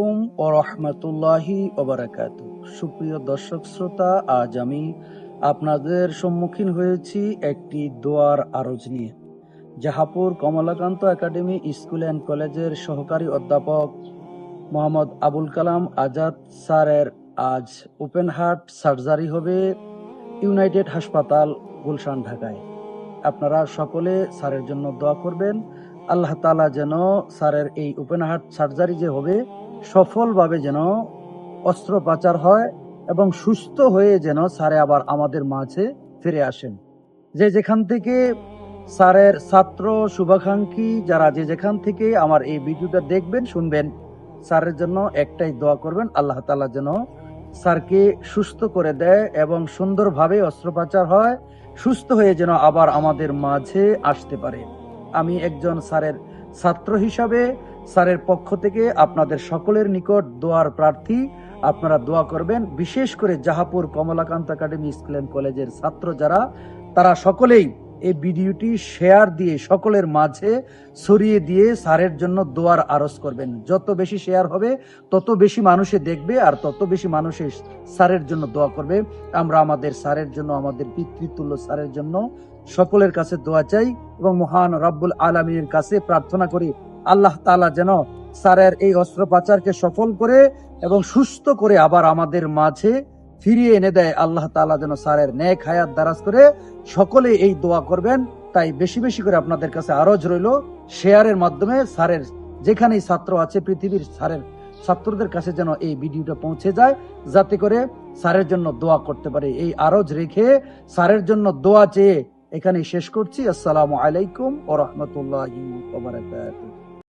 ও রহমতুল্লাহি ওবারাকাতু। সুপ্রিয় দর্শক শ্রোতা, আজ আমি আপনাদের সম্মুখীন হয়েছি একটি দোয়ার আরজ নিয়ে। Jahapur Kamalakanta academy school and কলেজের সহকারী অধ্যাপক মোহাম্মদ আবুল কালাম আজাদ স্যারের আজ ওপেন হার্ট সার্জারি হবে ইউনাইটেড হাসপাতাল, গুলশান, ঢাকায়। আপনারা সকলে স্যারের জন্য দোয়া করবেন। আল্লাহ তাআলা যেন স্যারের এই ওপেন হার্ট সার্জারি যে হবে সফলভাবে যেন অস্ত্রোপচার হয় এবং সুস্থ হয়ে যেন স্যারে আবার আমাদের মাঝে ফিরে আসেন। যে যেখান থেকে স্যারের ছাত্র শুভাকাঙ্ক্ষী যারা যে যেখান থেকে আমার এই ভিডিওটা দেখবেন শুনবেন, স্যারের জন্য একটাই দোয়া করবেন, আল্লাহ তাআলা যেন স্যারকে সুস্থ করে দেয় এবং সুন্দরভাবে অস্ত্রোপচার হয়, সুস্থ হয়ে যেন আবার আমাদের মাঝে আসতে পারে। আমি একজন স্যারের ছাত্র হিসাবে স্যারের পক্ষ থেকে আপনাদের সকলের নিকট দোয়ার প্রার্থী। আপনারা দোয়া করবেন, বিশেষ করে Jahapur Kamalakanta academy school and কলেজের ছাত্র যারা, তারা সকলেই এই ভিডিওটি শেয়ার দিয়ে সকলের মাঝে ছড়িয়ে দিয়ে স্যারের জন্য দোয়ার আরজ করবেন। যত বেশি শেয়ার হবে তত বেশি মানুষে দেখবে আর তত বেশি মানুষে স্যারের জন্য দোয়া করবে। আমরা আমাদের স্যারের জন্য, আমাদের পিতৃতুল্য স্যারের জন্য সকলের কাছে দোয়া চাই এবং মহান রব্বুল আলামিনের কাছে প্রার্থনা করি আল্লাহ তাআলা যেন স্যারের এই অস্ত্রোপচারকে সফল করে এবং সুস্থ করে আবার আমাদের মাঝে ফিরিয়ে এনে দেয়। আল্লাহ তাআলা যেন স্যারের নেক হায়াত দারাজ করে। সকলে এই দোয়া করবেন। তাই বেশি বেশি করে আপনাদের কাছে আরজ রইল, শেয়ারের মাধ্যমে স্যারের যেখানেই ছাত্র আছে পৃথিবীর স্যারের ছাত্রদের কাছে যেন এই ভিডিওটা পৌঁছে যায়, যাতে করে স্যারের জন্য দোয়া করতে পারে। এই আরজ রেখে স্যারের জন্য দোয়া চেয়ে এখানে শেষ করছি। আসসালামু আলাইকুম ওয়া রাহমাতুল্লাহি ওয়া বারাকাতুহু।